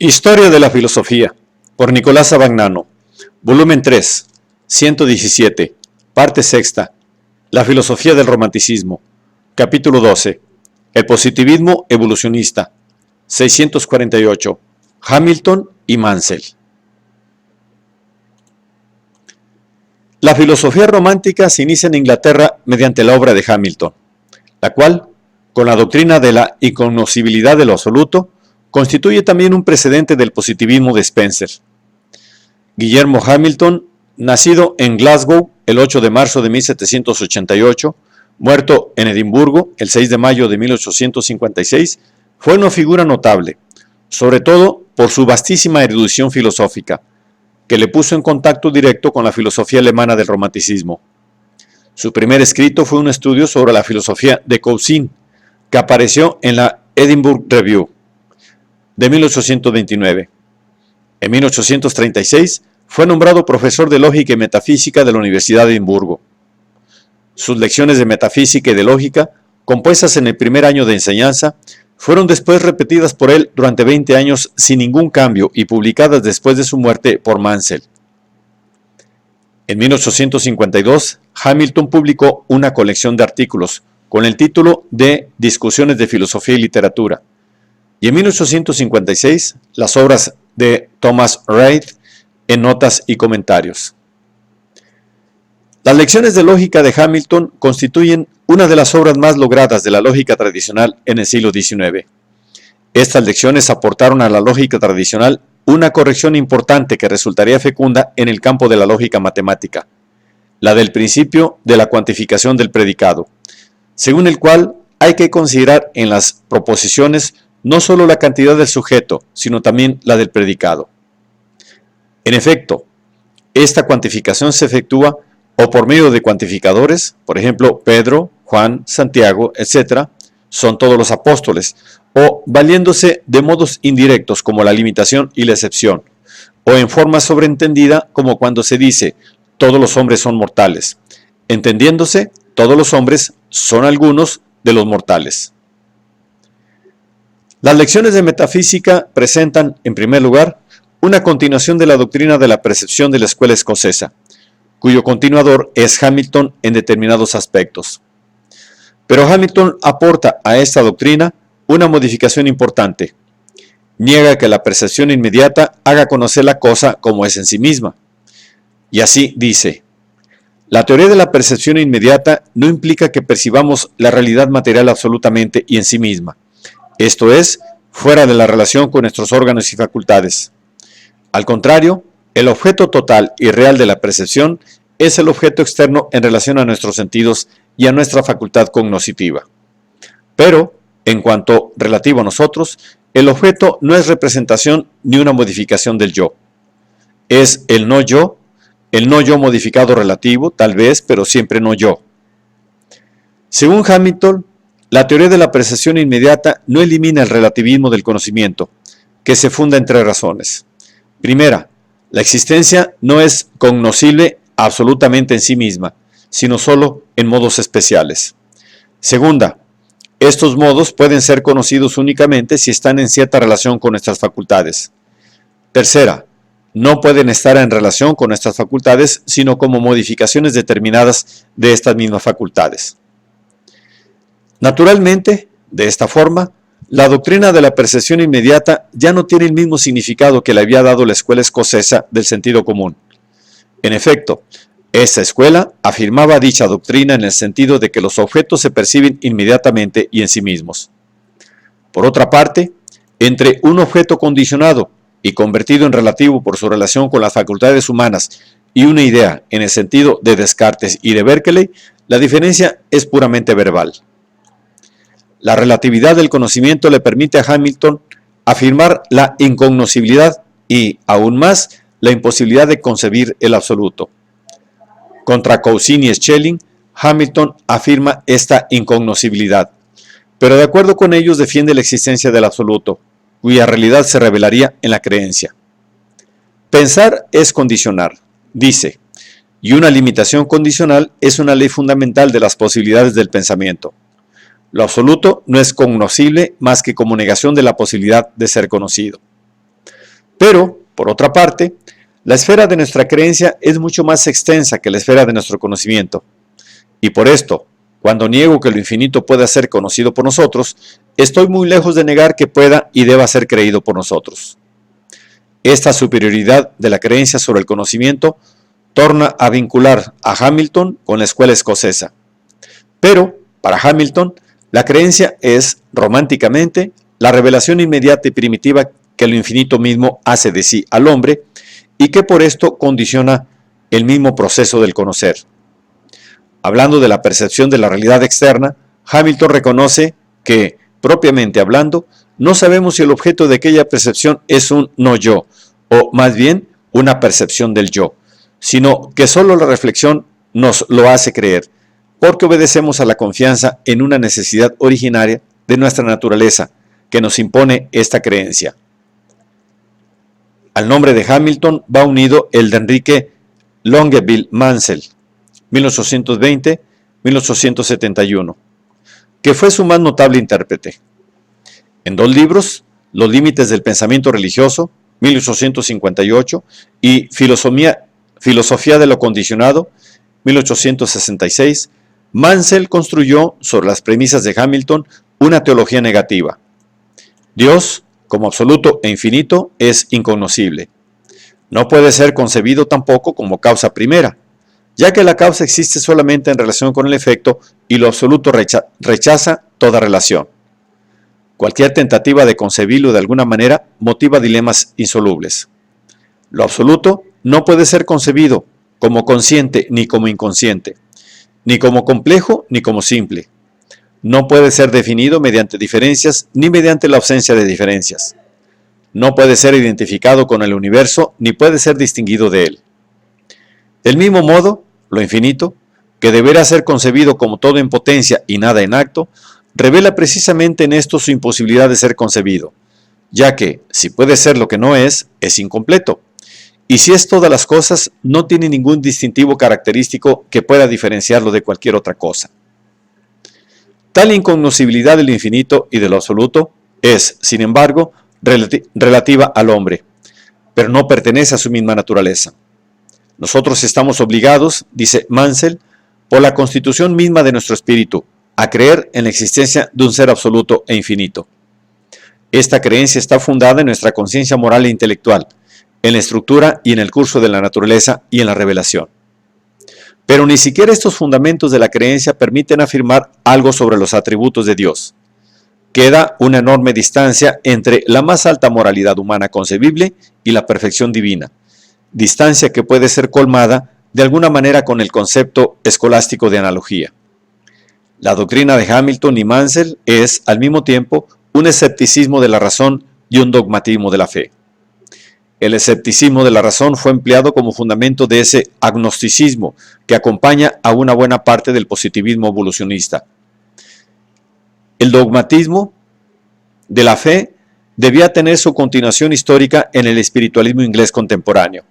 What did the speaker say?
Historia de la filosofía, por Nicolás Abagnano, volumen 3, 117, parte sexta, la filosofía del romanticismo, capítulo 12, el positivismo evolucionista, 648, Hamilton y Mansell. La filosofía romántica se inicia en Inglaterra mediante la obra de Hamilton, la cual, con la doctrina de la incognoscibilidad de lo absoluto, constituye también un precedente del positivismo de Spencer. Guillermo Hamilton, nacido en Glasgow el 8 de marzo de 1788, muerto en Edimburgo el 6 de mayo de 1856, fue una figura notable, sobre todo por su vastísima erudición filosófica, que le puso en contacto directo con la filosofía alemana del romanticismo. Su primer escrito fue un estudio sobre la filosofía de Cousin, que apareció en la Edinburgh Review de 1829. En 1836 fue nombrado profesor de lógica y metafísica de la Universidad de Edimburgo. Sus lecciones de metafísica y de lógica, compuestas en el primer año de enseñanza, fueron después repetidas por él durante 20 años sin ningún cambio y publicadas después de su muerte por Mansell. En 1852, Hamilton publicó una colección de artículos con el título de Discusiones de Filosofía y Literatura, y en 1856 las obras de Thomas Reid en Notas y Comentarios. Las lecciones de lógica de Hamilton constituyen una de las obras más logradas de la lógica tradicional en el siglo XIX. Estas lecciones aportaron a la lógica tradicional una corrección importante que resultaría fecunda en el campo de la lógica matemática, la del principio de la cuantificación del predicado, según el cual hay que considerar en las proposiciones no solo la cantidad del sujeto, sino también la del predicado. En efecto, esta cuantificación se efectúa o por medio de cuantificadores, por ejemplo, Pedro, Juan, Santiago, etc., son todos los apóstoles, o valiéndose de modos indirectos como la limitación y la excepción, o en forma sobreentendida como cuando se dice, todos los hombres son mortales, entendiéndose, todos los hombres son algunos de los mortales. Las lecciones de metafísica presentan, en primer lugar, una continuación de la doctrina de la percepción de la escuela escocesa, cuyo continuador es Hamilton en determinados aspectos. Pero Hamilton aporta a esta doctrina una modificación importante. Niega que la percepción inmediata haga conocer la cosa como es en sí misma. Y así dice: la teoría de la percepción inmediata no implica que percibamos la realidad material absolutamente y en sí misma, esto es, fuera de la relación con nuestros órganos y facultades. Al contrario, el objeto total y real de la percepción es el objeto externo en relación a nuestros sentidos y a nuestra facultad cognoscitiva. Pero, en cuanto relativo a nosotros, el objeto no es representación ni una modificación del yo. Es el no yo modificado relativo, tal vez, pero siempre no yo. Según Hamilton, la teoría de la percepción inmediata no elimina el relativismo del conocimiento, que se funda en tres razones. Primera, la existencia no es cognoscible absolutamente en sí misma, sino solo en modos especiales. Segunda, estos modos pueden ser conocidos únicamente si están en cierta relación con nuestras facultades. Tercera, no pueden estar en relación con nuestras facultades, sino como modificaciones determinadas de estas mismas facultades. Naturalmente, de esta forma, la doctrina de la percepción inmediata ya no tiene el mismo significado que le había dado la escuela escocesa del sentido común. En efecto, esta escuela afirmaba dicha doctrina en el sentido de que los objetos se perciben inmediatamente y en sí mismos. Por otra parte, entre un objeto condicionado y convertido en relativo por su relación con las facultades humanas y una idea en el sentido de Descartes y de Berkeley, la diferencia es puramente verbal. La relatividad del conocimiento le permite a Hamilton afirmar la incognoscibilidad y, aún más, la imposibilidad de concebir el absoluto. Contra Cousin y Schelling, Hamilton afirma esta incognoscibilidad, pero de acuerdo con ellos defiende la existencia del absoluto, cuya realidad se revelaría en la creencia. Pensar es condicionar, dice, y una limitación condicional es una ley fundamental de las posibilidades del pensamiento. Lo absoluto no es cognoscible más que como negación de la posibilidad de ser conocido. Pero, por otra parte, la esfera de nuestra creencia es mucho más extensa que la esfera de nuestro conocimiento. Y por esto, cuando niego que lo infinito pueda ser conocido por nosotros, estoy muy lejos de negar que pueda y deba ser creído por nosotros. Esta superioridad de la creencia sobre el conocimiento torna a vincular a Hamilton con la escuela escocesa. Pero, para Hamilton, la creencia es, románticamente, la revelación inmediata y primitiva que lo infinito mismo hace de sí al hombre y que por esto condiciona el mismo proceso del conocer. Hablando de la percepción de la realidad externa, Hamilton reconoce que, propiamente hablando, no sabemos si el objeto de aquella percepción es un no yo, o más bien una percepción del yo, sino que solo la reflexión nos lo hace creer, porque obedecemos a la confianza en una necesidad originaria de nuestra naturaleza que nos impone esta creencia. Al nombre de Hamilton va unido el de Enrique Longueville Mansell, 1820-1871, que fue su más notable intérprete. En dos libros, Los límites del pensamiento religioso, 1858, y Filosofía de lo condicionado, 1866, Mansell construyó sobre las premisas de Hamilton una teología negativa. Dios, como absoluto e infinito, es incognoscible. No puede ser concebido tampoco como causa primera, ya que la causa existe solamente en relación con el efecto y lo absoluto rechaza toda relación. Cualquier tentativa de concebirlo de alguna manera motiva dilemas insolubles. Lo absoluto no puede ser concebido como consciente ni como inconsciente, ni como complejo ni como simple. No puede ser definido mediante diferencias ni mediante la ausencia de diferencias. No puede ser identificado con el universo ni puede ser distinguido de él. Del mismo modo, lo infinito, que deberá ser concebido como todo en potencia y nada en acto, revela precisamente en esto su imposibilidad de ser concebido, ya que, si puede ser lo que no es incompleto. Y si es todas las cosas, no tiene ningún distintivo característico que pueda diferenciarlo de cualquier otra cosa. Tal incognoscibilidad del infinito y de lo absoluto es, sin embargo, relativa al hombre, pero no pertenece a su misma naturaleza. Nosotros estamos obligados, dice Mansell, por la constitución misma de nuestro espíritu, a creer en la existencia de un ser absoluto e infinito. Esta creencia está fundada en nuestra conciencia moral e intelectual, en la estructura y en el curso de la naturaleza y en la revelación. Pero ni siquiera estos fundamentos de la creencia permiten afirmar algo sobre los atributos de Dios. Queda una enorme distancia entre la más alta moralidad humana concebible y la perfección divina, distancia que puede ser colmada de alguna manera con el concepto escolástico de analogía. La doctrina de Hamilton y Mansell es, al mismo tiempo, un escepticismo de la razón y un dogmatismo de la fe. El escepticismo de la razón fue empleado como fundamento de ese agnosticismo que acompaña a una buena parte del positivismo evolucionista. El dogmatismo de la fe debía tener su continuación histórica en el espiritualismo inglés contemporáneo.